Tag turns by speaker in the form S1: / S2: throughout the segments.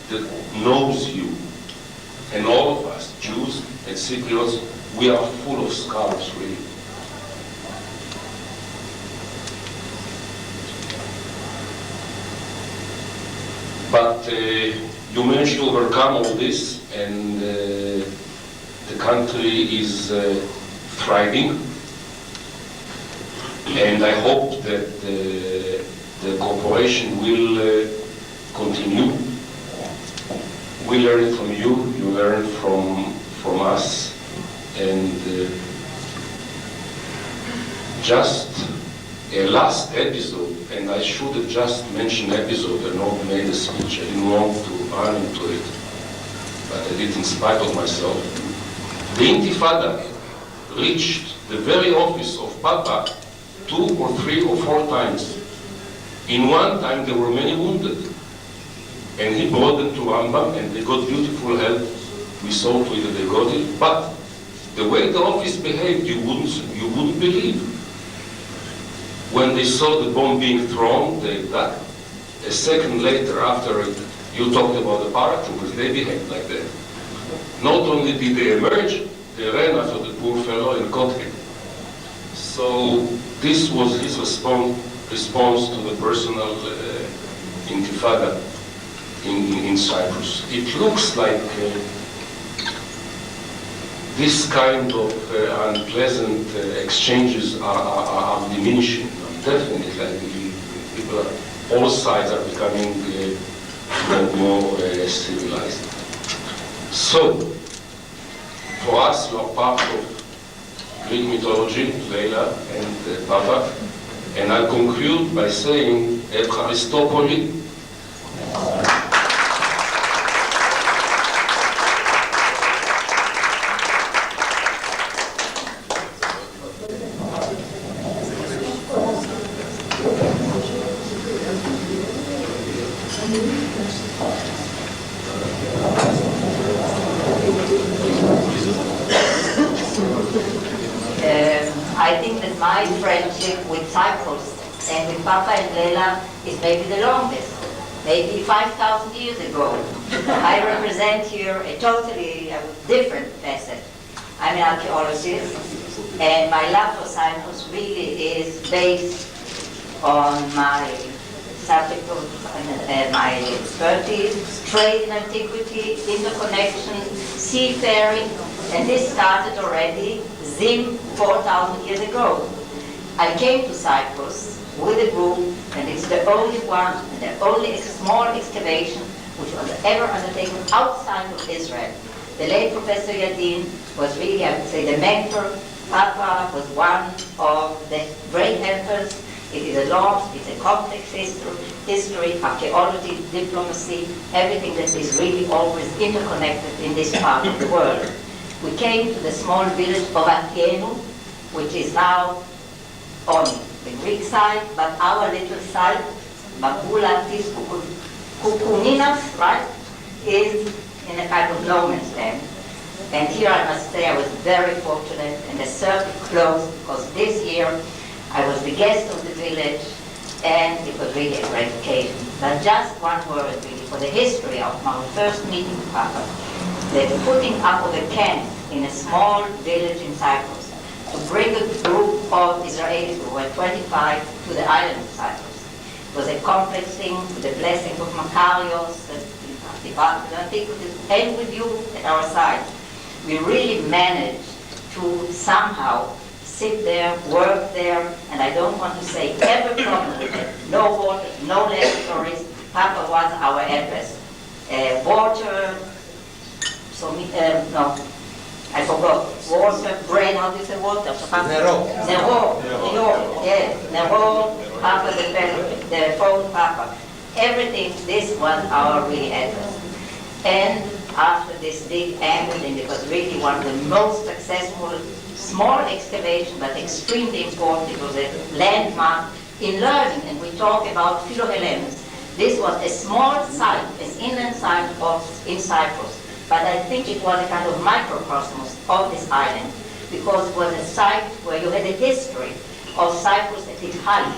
S1: that knows you. And all of us, Jews and Cypriots, we are full of scars, really. But you managed to overcome all this, and the country is thriving. And I hope that the cooperation will continue. We learn from you, you learn from us, and just a last episode, and I should have just mentioned episode and not made a speech. I didn't want to run into it, but I did in spite of myself. The Intifada reached the very office of Papa 2 or 3 or 4 times. In one time there were many wounded, and he brought them to Rambam, and they got beautiful help. We saw to it that they got it, but the way the office behaved, you wouldn't believe. When they saw the bomb being thrown, they ducked. A second later, after you talked about the paratroopers, they behaved like that. Not only did they emerge, they ran after the poor fellow and caught him. So this was his response to the personal intifada in Cyprus. It looks like this kind of unpleasant exchanges are diminishing. Definitely, I believe people, all sides are becoming more civilized. So, for us, we are part of Greek mythology, Leila and Papa, and I'll conclude by saying, Evcharistopoli.
S2: I think that my friendship with Cyprus and with Papa and Leila is maybe the longest, maybe 5,000 years ago. I represent here a totally different facet. I'm an archaeologist, and my love for Cyprus really is based on my subject of my expertise, trade in antiquity, interconnection, seafaring, and this started already, Zim, 4,000 years ago. I came to Cyprus with a group, and it's the only one, and the only small excavation which was ever undertaken outside of Israel. The late Professor Yadin was really, I would say, the mentor. Papa was one of the great helpers. It is a long, it's a complex history, archaeology, diplomacy, everything that is really always interconnected in this part of the world. We came to the small village of Atienu, which is now on the Greek side, but our little side, Babulatis Kukuninas, right, is in a kind of no man's land. And here I must say I was very fortunate, and the circle closed because this year I was the guest of the village, and it was really a great occasion. But just one word really for the history of our first meeting with Papa. The putting up of a camp in a small village in Cyprus to bring a group of Israelis who were 25 to the island of Cyprus. It was a complex thing with the blessing of Makarios, the Department of Antiquities, and with you at our side. We really managed to somehow sit there, work there, and I don't want to say every problem with it. No water, no laboratories. Papa was our address. Water, no, I forgot. Water, brain, how do you say water? Nero, yes. Nero, Papa, the phone, Papa. Everything, this was our really address. And after this big angle, and it was really one of the most successful small excavation, but extremely important. It was a landmark in learning, and we talk about Philohellenes. This was a small site, an inland site in Cyprus, but I think it was a kind of microcosmos of this island, because it was a site where you had a history of Cyprus at its height,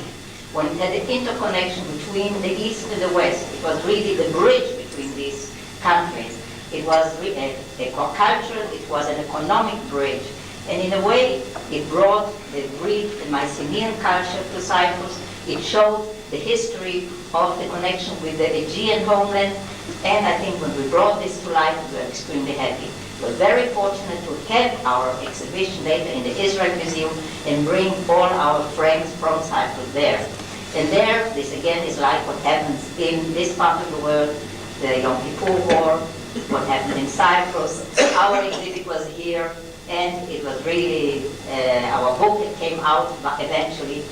S2: when it had an interconnection between the east and the west. It was really the bridge between these countries. It was a cultural, it was an economic bridge. And in a way, it brought the Greek and Mycenaean culture to Cyprus. It showed the history of the connection with the Aegean homeland. And I think when we brought this to life, we were extremely happy. We're very fortunate to have our exhibition later in the Israel Museum and bring all our friends from Cyprus there. And there, this again is like what happens in this part of the world, the Yom Kippur War, what happened in Cyprus. Our exhibit was here, and it was really, our book that came out eventually.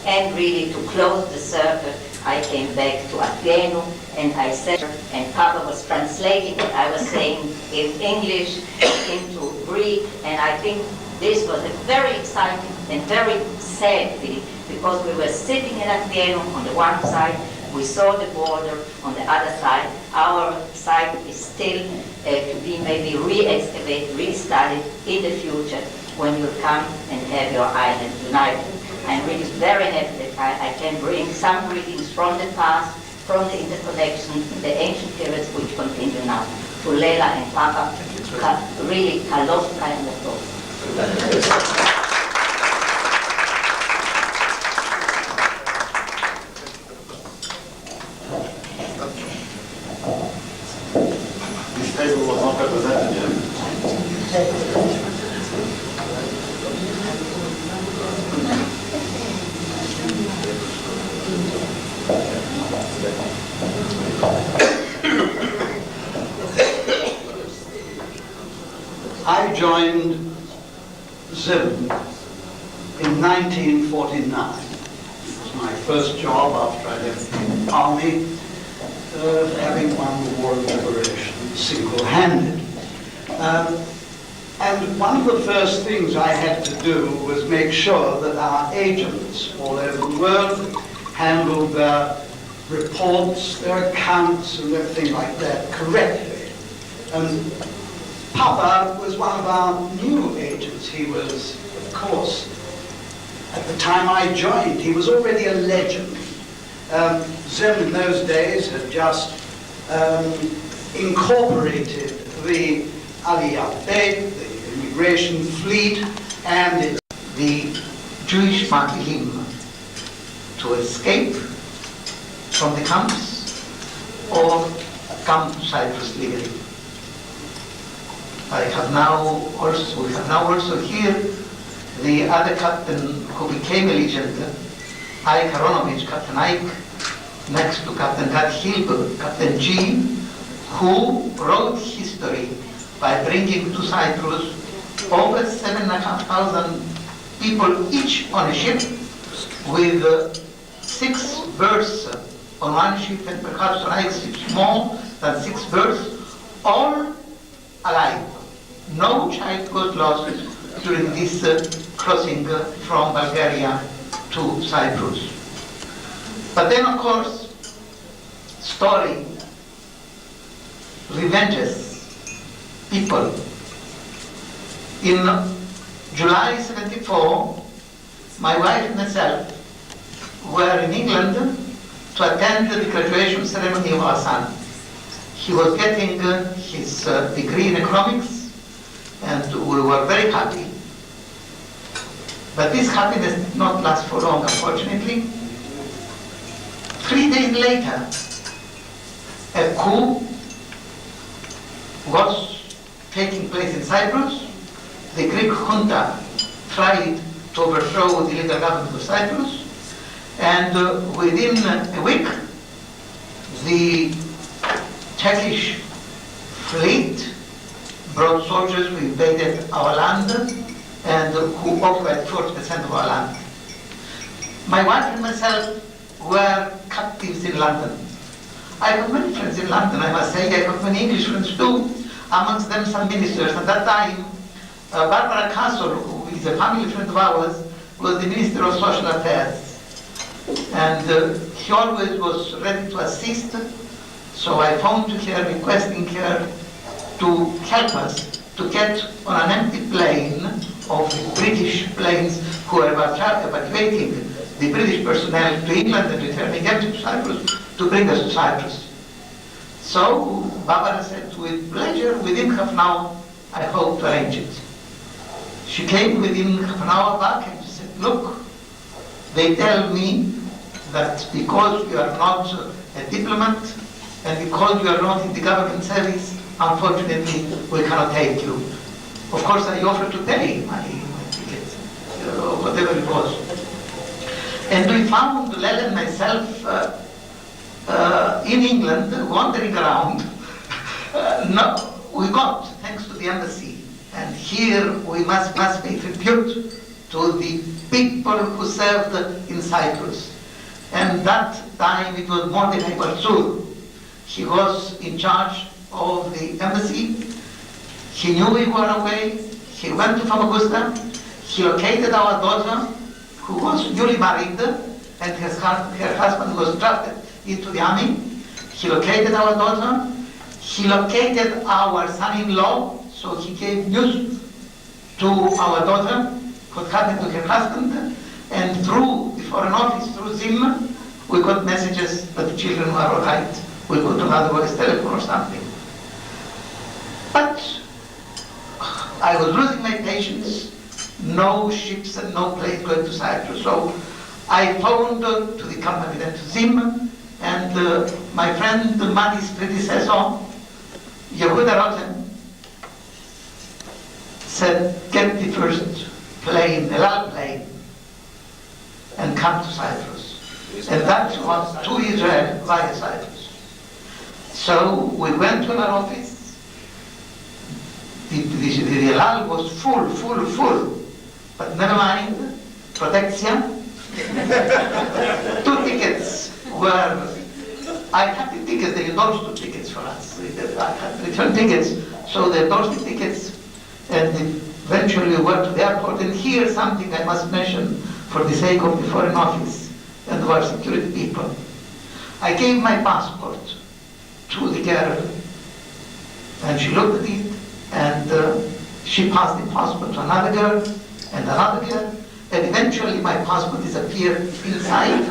S2: And really, to close the circle, I came back to Athlenu, and I said, and Papa was translating what I was saying in English into Greek, and I think this was a very exciting and very sad thing, because we were sitting in Athlenu on the one side, we saw the border on the other side. Our site is still to be maybe re-excavated, re-studied in the future when you come and have your island united. I'm really very happy that I can bring some greetings from the past, from the interconnection in the ancient periods which continue now. To Leila and Papa, really kalos kind of thought.
S3: This table was not represented yet.
S4: I joined ZIM in 1949. It was my first job after I left the army, having won the War of Liberation single-handed. And one of the first things I had to do was make sure that our agents all over the world handled their reports, their accounts, and everything like that correctly. And Papa was one of our new agents. He was, of course, at the time I joined, he was already a legend. ZIM in those days had just incorporated the Aliyah Bey, the immigration fleet, and
S5: the Jewish Makilim to escape from the camps or come to Cyprus legally. We have now also here the other captain who became a legend, Ike Aronovich, Captain Ike, next to Captain Gad Hilbert, Captain G, who wrote history by bringing to Cyprus over 7,500 people each on a ship, with 6 berths on one ship and perhaps on Ike's ships more than 6 berths, all alive. No child got lost during this crossing from Bulgaria to Cyprus. But then, of course, story revenges people. In July 74, my wife and myself were in England to attend the graduation ceremony of our son. He was getting his degree in economics, and we were very happy. But this happiness did not last for long, unfortunately. 3 days later, a coup was taking place in Cyprus. The Greek junta tried to overthrow the legal government of Cyprus, and within a week, the Turkish fleet brought soldiers who invaded our land and who occupied 40% of our land. My wife and myself were captives in London. I have many friends in London, I must say. I have many English friends too, amongst them some ministers. At that time, Barbara Castle, who is a family friend of ours, was the Minister of Social Affairs. And he always was ready to assist, so I phoned to her requesting her to help us to get on an empty plane of the British planes who were evacuating the British personnel to England and returning empty to Cyprus, to bring us to Cyprus. So Barbara said, with pleasure, within half an hour, I hope to arrange it. She came within half an hour back and she said, look, they tell me that because you are not a diplomat and because you are not in the government service, unfortunately, we cannot take you. Of course, I offered to pay my ticket, whatever it was. And we found Lela and myself in England, wandering around. No, we got, thanks to the embassy. And here we must pay tribute to the people who served in Cyprus. And that time it was Mordechai Barzur. He was in charge of the embassy. He knew we were away. He went to Famagusta. He located our daughter, who was newly married, and her husband was drafted into the army. He located our daughter. He located our son-in-law, so he gave news to our daughter what happened to her husband, and through the Foreign Office, through Zim, we got messages that the children were all right. We could otherwise telephone or something. But I was losing my patience. No ships and no planes going to Cyprus. So I phoned to the company, then to Zim, and my friend Mani's predecessor, Yehuda Rotem, said, get the first plane, El Al plane, and come to Cyprus. And that was to Israel via Cyprus. So we went to our office. The El Al was full. But never mind, protection. 2 tickets were, I had the tickets, they endorsed 2 tickets for us. I had return tickets, so they endorsed the tickets. And eventually we went to the airport. And here's something I must mention for the sake of the Foreign Office and our security people. I gave my passport to the girl, and she looked at it, and she passed the passport to another girl, and another girl, and eventually my passport disappeared inside.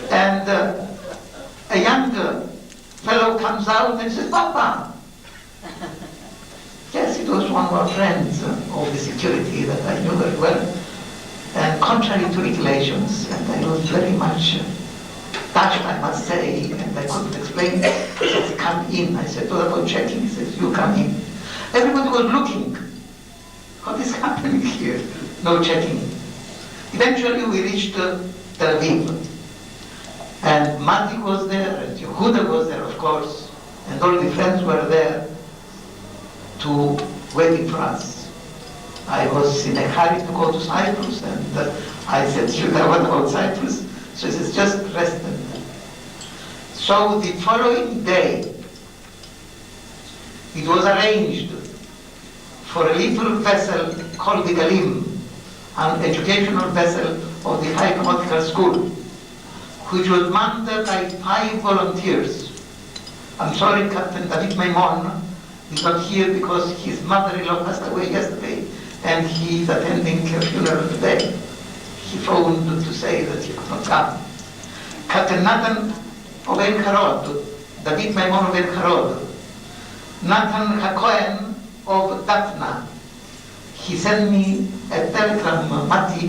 S5: And a young fellow comes out and says, Papa. Yes, it was one of our friends of the security that I knew very well. And contrary to regulations, and I was very much touched, I must say, and I couldn't explain. He says, come in. I said, what about checking? He says, you come in. Everybody was looking. What is happening here? No checking. Eventually we reached Tel Aviv. And Mati was there, and Yehuda was there, of course, and all the friends were there waiting for us. I was in a hurry to go to Cyprus, and I said, Yehuda, what about Cyprus? So he says, just rest them. So the following day, it was arranged for a little vessel called the Galim, an educational vessel of the High Nautical School, which was manned by 5 volunteers. I'm sorry, Captain David Maimon is not here because his mother-in-law passed away yesterday, and he is attending her funeral today. He phoned to say that he could not come. Captain Nathan of En Harod, David Maimon of En Harod, Nathan Hakohen of Daphna. He sent me a telegram, Mati,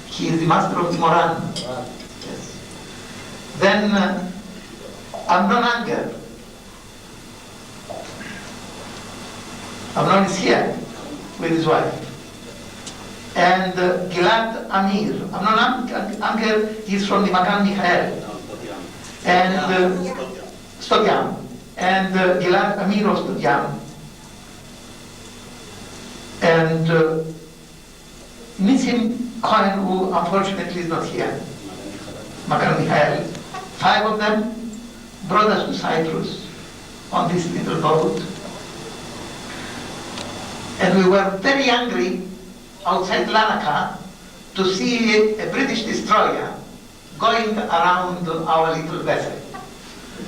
S5: he is the master of the Moran. Yes. Then Amnon Anger. Amnon is here with his wife. And Gilad Amir. Amnon Anger is from the Magan Michael. And Stotyam. And Gilad Amir of Stotyam. And Nisim Cohen, who unfortunately is not here, Makan Michael. 5 of them brought us to Cyprus on this little boat. And we were very angry outside Larnaca to see a British destroyer going around our little vessel.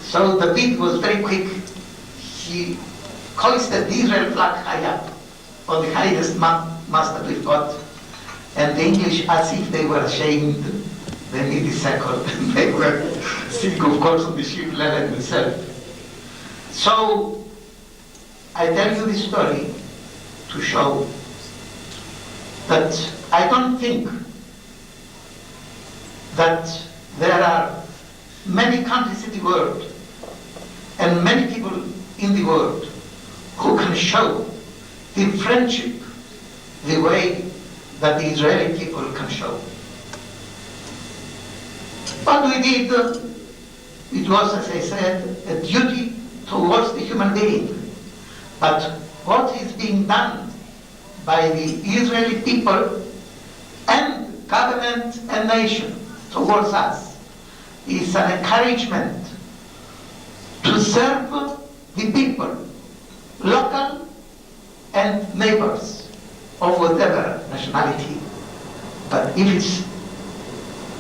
S5: So the beat was very quick. He hoisted the Israel flag high up, on the highest mast that we've got. And the English, as if they were ashamed, they made the second. They were sitting, of course, on the ship, Lenin himself. So, I tell you this story to show that I don't think that there are many countries in the world and many people in the world who can show the friendship the way that the Israeli people can show. What we did, it was, as I said, a duty towards the human being. But what is being done by the Israeli people and government and nation towards us is an encouragement to serve the people, local and neighbors of whatever nationality. But if it's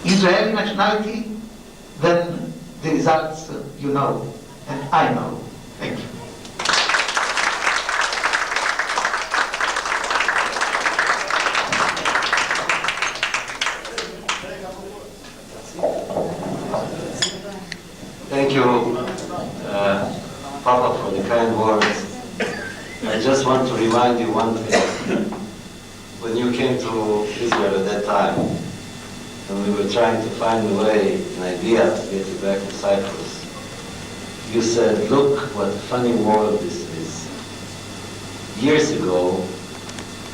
S5: Israeli nationality, then the results you know and I know. Thank you.
S3: Thank you, Papa, for the kind words. I just want to remind you one thing. When you came to Israel at that time, and we were trying to find a way, an idea to get you back to Cyprus, you said, look what a funny world this is. Years ago,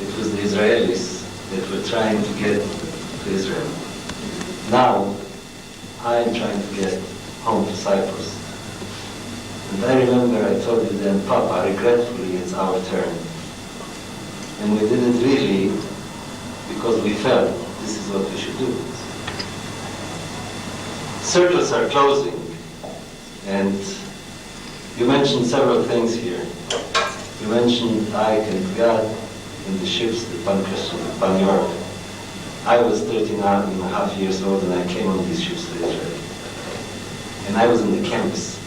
S3: it was the Israelis that were trying to get to Israel. Now, I am trying to get home to Cyprus. And I remember I told you then, Papa, regretfully, it's our turn. And we did it really because we felt this is what we should do. Circles are closing, and you mentioned several things here. You mentioned Ike and God in the ships, the Pan-Christian, the Pan-Europe. I was 13 and a half years old and I came on these ships to Israel. And I was in the camps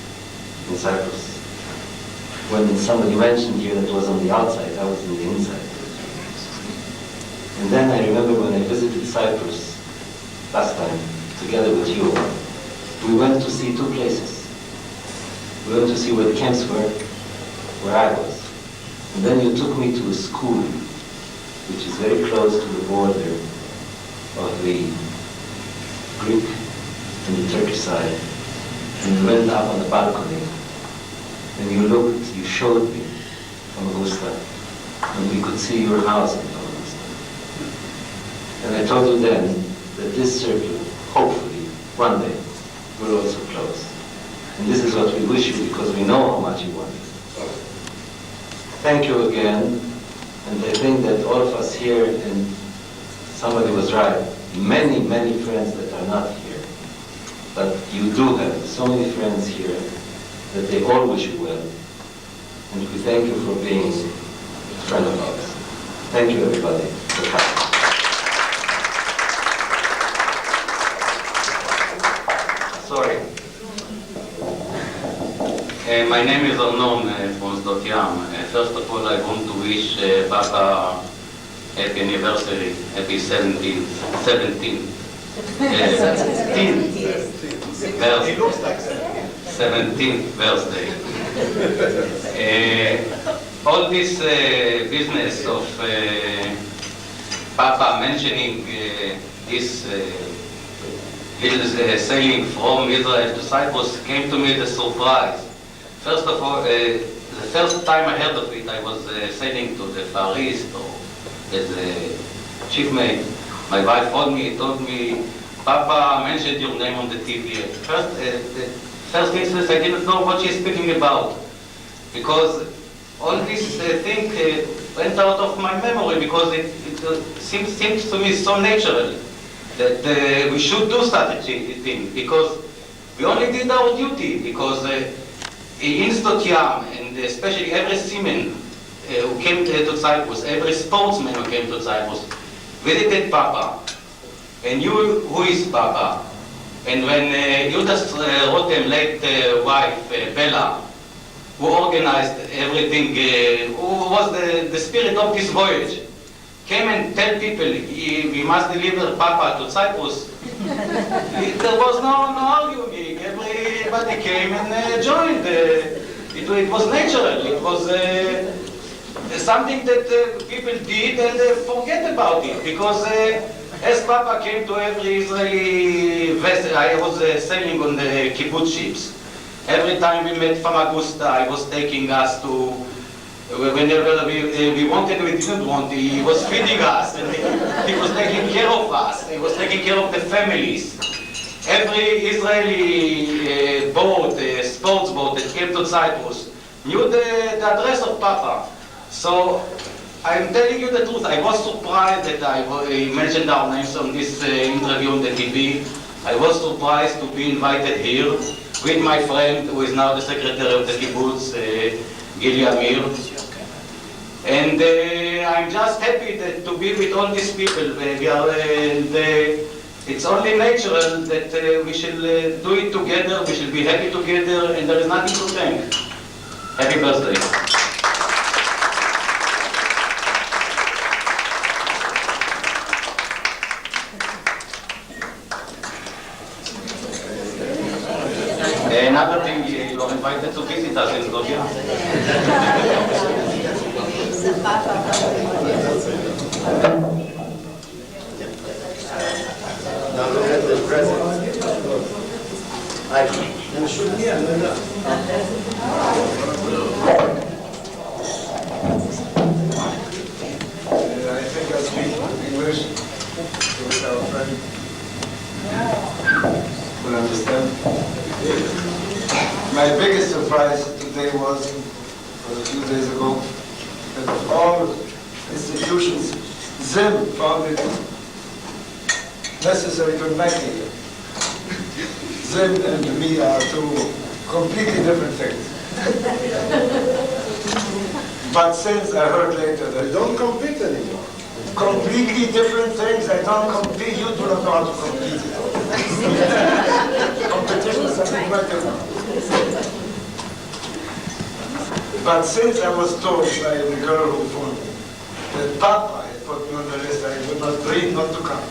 S3: in Cyprus. When somebody mentioned here that it was on the outside, I was in the inside. And then I remember when I visited Cyprus last time, together with you, we went to see two places. We went to see where the camps were, where I was. And then you took me to a school, which is very close to the border of the Greek and the Turkish side. And we went up on the balcony, and you looked, you showed me Famagusta, and we could see your house in Famagusta. And I told you then that this circle, hopefully, one day, will also close. And this is what we wish you because we know how much you want it. Thank you again, and I think that all of us here, and somebody was right, many, many friends that are not here, but you do have so many friends here that they all wish you well. And we thank you for being a friend of ours. Thank you, everybody, for coming. Sorry.
S6: My name is Arnon from Sdot Yam. First of all, I want to wish Papa happy anniversary, happy 17th birthday. All this business of Papa mentioning this little sailing from Israel to Cyprus came to me as a surprise. First of all, the first time I heard of it, I was sailing to the Far East or as a chief mate. My wife told me, Papa mentioned your name on the TV. First instance, I didn't know what she's speaking about, because all this thing went out of my memory, because it seems to me so natural that we should do such a thing, because we only did our duty, because in Sdot Yam, and especially every seaman who came to Cyprus, every sportsman who came to Cyprus, visited Papa, and knew who is Papa. And when Yudas Rotem, late wife, Bella, who organized everything, who was the spirit of this voyage, came and tell people, we must deliver Papa to Cyprus, there was no arguing. Everybody came and joined. It it was natural. It was something that people did and forget about it. Because as Papa came to every Israeli vessel, I was sailing on the kibbutz ships. Every time we met Famagusta, he was taking us to, whenever we wanted, we didn't want, he was feeding us, and he was taking care of us, he was taking care of the families. Every Israeli boat, sports boat that came to Cyprus, knew the address of Papa. So, I'm telling you the truth, I was surprised that he mentioned our names on this interview on the TV. I was surprised to be invited here with my friend, who is now the secretary of the kibbutz, Gili Amir. And I'm just happy to be with all these people. It's only natural that we shall do it together, we shall be happy together, and there is nothing to thank. Happy birthday. Another thing, you are invited to visit us in Slovenia.
S7: Now look at the present.
S8: I think I'll speak English with our friend will understand. My biggest surprise today was a few days ago that of all institutions, Zim found it necessary to invite me here. Zim and me are two completely different things. But since I heard later that
S7: You don't compete anymore.
S8: completely different things, I don't compete, you do not know how to compete. Competition is something quite different. But since I was told by the girl who phoned me that Papa had put me on the list, I would not dream not to come.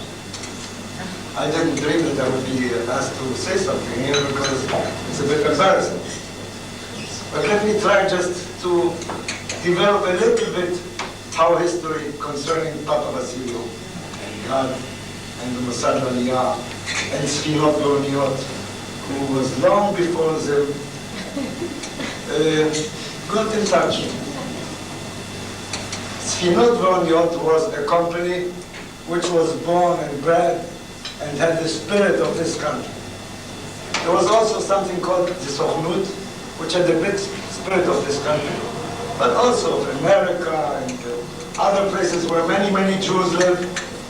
S8: I didn't dream that I would be asked to say something here because it's a bit embarrassing. But let me try just to develop a little bit our history concerning Papa Vasilio, God, and the Mossad Aliyah, and Sfinot Gorniot, who was long before them, got in touch. Sfinot Gorniot was a company which was born and bred and had the spirit of this country. There was also something called the Sochnut, which had the big spirit of this country, but also of America and other places where many, many Jews live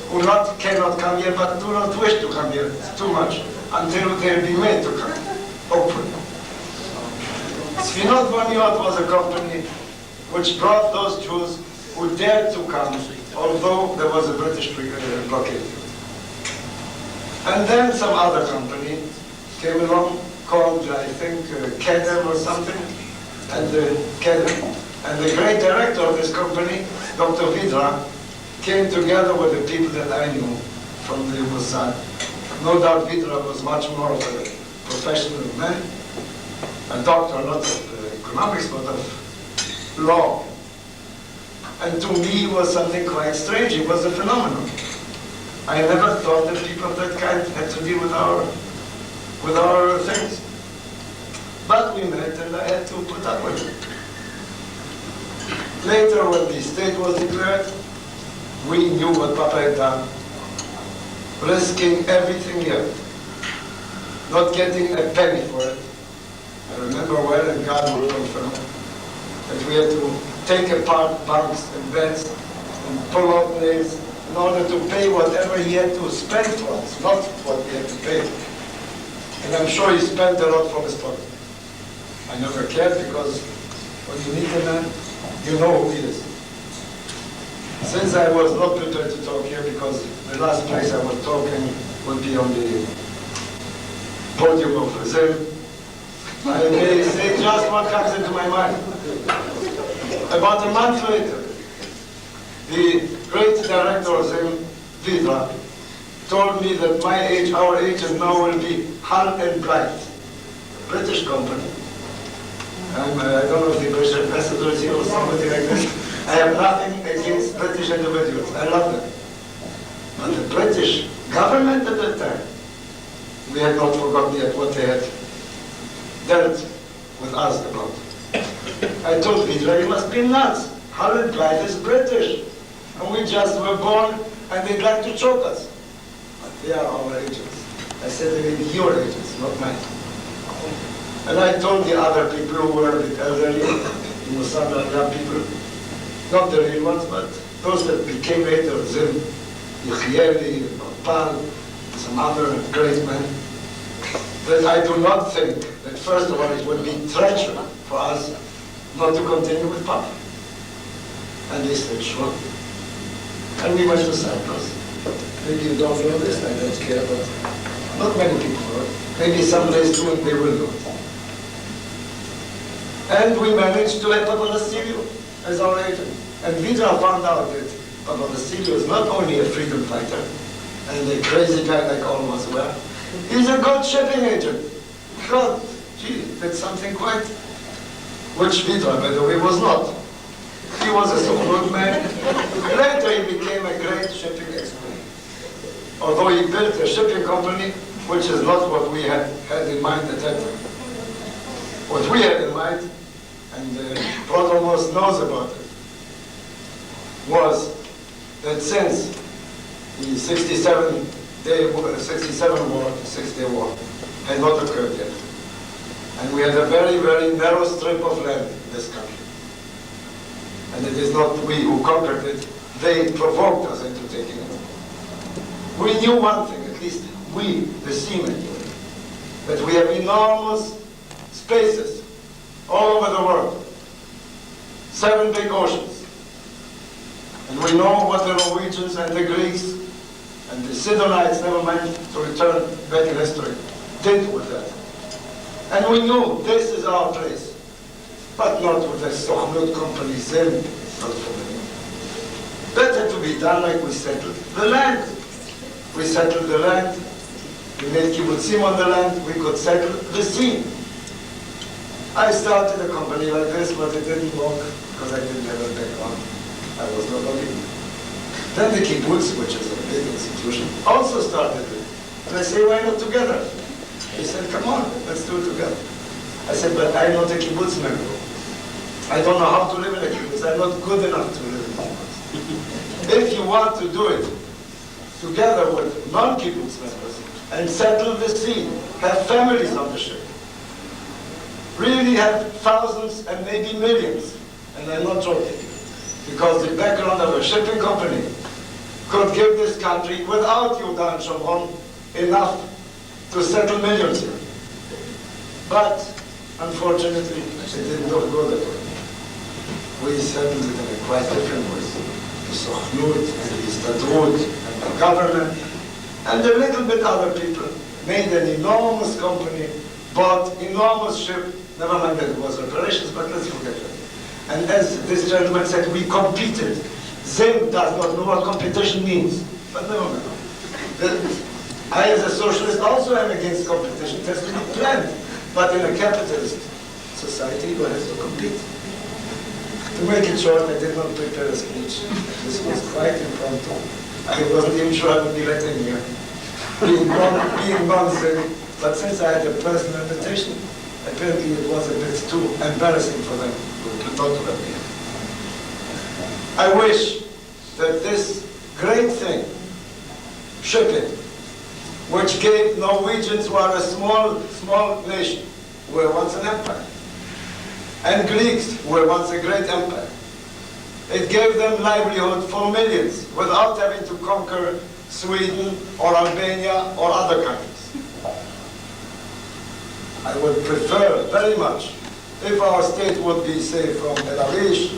S8: who cannot come here, but do not wish to come here too much until they'll be made to come, hopefully. Sfinot Gorniot was a company which brought those Jews who dared to come, although there was a British blockade. And then some other company came along called, I think, Kedem or something, and Kedem. And the great director of this company, Dr. Vidra, came together with the people that I knew from the Mossad. No doubt Vidra was much more of a professional man, a doctor not of economics, but of law. And to me it was something quite strange. It was a phenomenon. I never thought that people of that kind had to deal with our things. But we met and I had to put up with it. Later, when the state was declared, we knew what Papa had done, risking everything here, not getting a penny for it. I remember well, and God will confirm, that we had to take apart banks and banks and pull out names in order to pay whatever he had to spend for us, not what we had to pay. And I'm sure he spent a lot from his pocket. I never cared because when you meet a man, you know who he is. Since I was not prepared to talk here because the last place I was talking would be on the podium of Zim, I may say just what comes into my mind. About a month later, the great director of Zim, Vidra, told me that my age, our agent now will be Hull and Bright, British company. I don't know if the British ambassador is here or somebody like this. I have nothing against British individuals. I love them. But the British government at that time, we had not forgotten yet what they had dealt with us about. I told Hitler, he must be nuts. Harold Blythe is British. And we just were born and they'd like to choke us. But they are our agents. I said they were your agents, not mine. And I told the other people who were a bit elderly, the Mossad young people, not the real ones, but those that became later, Zim, Yechieli, Pal, some other great men, that I do not think that first of all it would be treachery for us not to continue with Papa. And they said, sure. And we went to Cyprus. Maybe you don't know this, I don't care, but not many people know it. Maybe someday soon they will know it. And we managed to have Papa Vasilio as our agent. And Vidra found out that Papa Vasilio is not only a freedom fighter and a crazy guy like all of us were, he's a good shipping agent. God, gee, that's something quite, which Vidra, by the way, was not. He was a Soviet man. Later he became a great shipping expert. Although he built a shipping company, which is not what we had in mind at that time. What we had in mind, and Protomos knows about it, was that since the 67-day war, the 6-Day War, had not occurred yet, and we had a very, very narrow strip of land in this country, and it is not we who conquered it, they provoked us into taking it. We knew one thing, at least we, the seamen, knew it, that we have enormous spaces all over the world, 7 big oceans. And we know what the Norwegians and the Greeks and the Sidonites, never mind to return back in history, did with that. And we knew this is our place, but not with the Sochnut company, Zim, not for me. Better to be done like we settled the land. We settled the land, we made kibbutzim on the land, we could settle the sea. I started a company like this, but it didn't work because I didn't have a background. I was not a leader. Then the kibbutz, which is a big institution, also started it. And I say, why not together? He said, come on, let's do it together. I said, but I'm not a kibbutz member. I don't know how to live in a kibbutz. I'm not good enough to live in a kibbutz. If you want to do it together with non-kibbutz members and settle the sea, have families on the ship, really have thousands and maybe millions, and I'm not joking, because the background of a shipping company could give this country, without Yehuda and Shomron, enough to settle millions here. But, unfortunately, it did not go that way. We settled it in a quite different way. The Sochnut and the Istadrut and the government and a little bit other people made an enormous company, bought enormous ship, never mind that it was reparations, but let's forget that. And as this gentleman said, we competed. Zim does not know what competition means, but never mind. I, as a socialist, also am against competition. It has to be planned. But in a capitalist society, you have to compete. To make it short, I did not prepare a speech. This was quite impromptu. I wasn't even sure I would be let in here. Being non-Zim, but since I had a personal invitation, apparently it was a bit too embarrassing for them not to have me. I wish that this great thing, shipping, which gave Norwegians, who are a small nation, who were once an empire, and Greeks, who were once a great empire, it gave them livelihood for millions without having to conquer Sweden or Albania or other countries. I would prefer very much if our state would be, say, from El Arish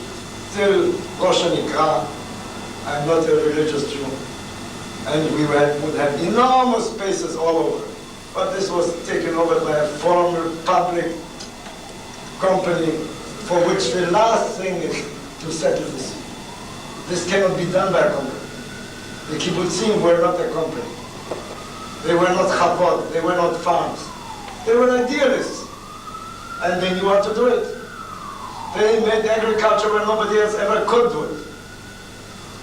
S8: till Rosh Hanikra. I'm not a religious Jew. And we would have enormous spaces all over. But this was taken over by a former public company for which the last thing is to settle the sea. This cannot be done by a company. The kibbutzim were not a company. They were not chabod, they were not farms. They were idealists. And they knew how to do it. Stalin made agriculture where nobody else ever could do it.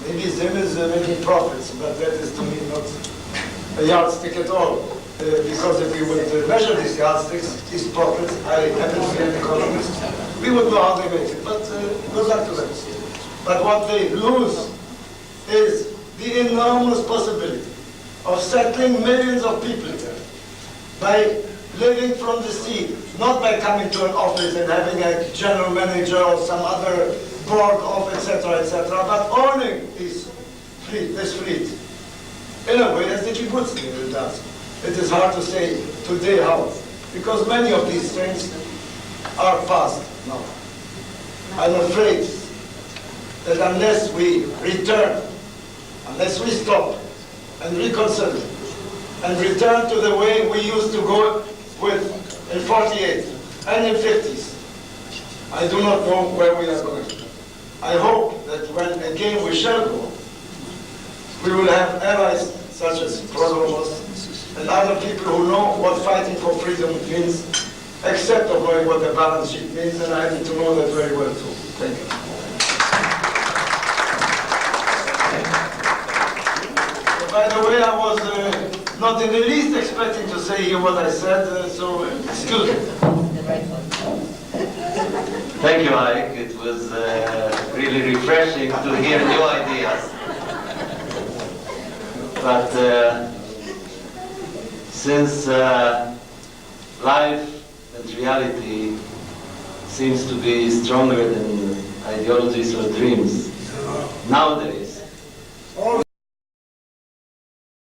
S8: Maybe Zim is making profits, but that is to me not a yardstick at all. Because if we would measure these yardsticks, these profits, I happen to be an economist, we would know how they make it, but good luck to them. But what they lose is the enormous possibility of settling millions of people there by living from the sea, not by coming to an office and having a general manager or some other board of, etc., but owning this fleet, in a way as the kibbutz does. It is hard to say today how, because many of these things are past now. I'm afraid that unless we return, unless we stop and reconsider and return to the way we used to go with in 48 and in 50s, I do not know where we are going. I hope that when again we shall go, we will have allies such as Prodomos and other people who know what fighting for freedom means, except of knowing what the balance sheet means, and I happen to know that very well too. Thank you. By the way, I was not in the least expecting to say here what I said, so excuse me.
S3: Thank you, Ike. It was really refreshing to hear new ideas. But since life and reality seems to be stronger than ideologies or dreams nowadays,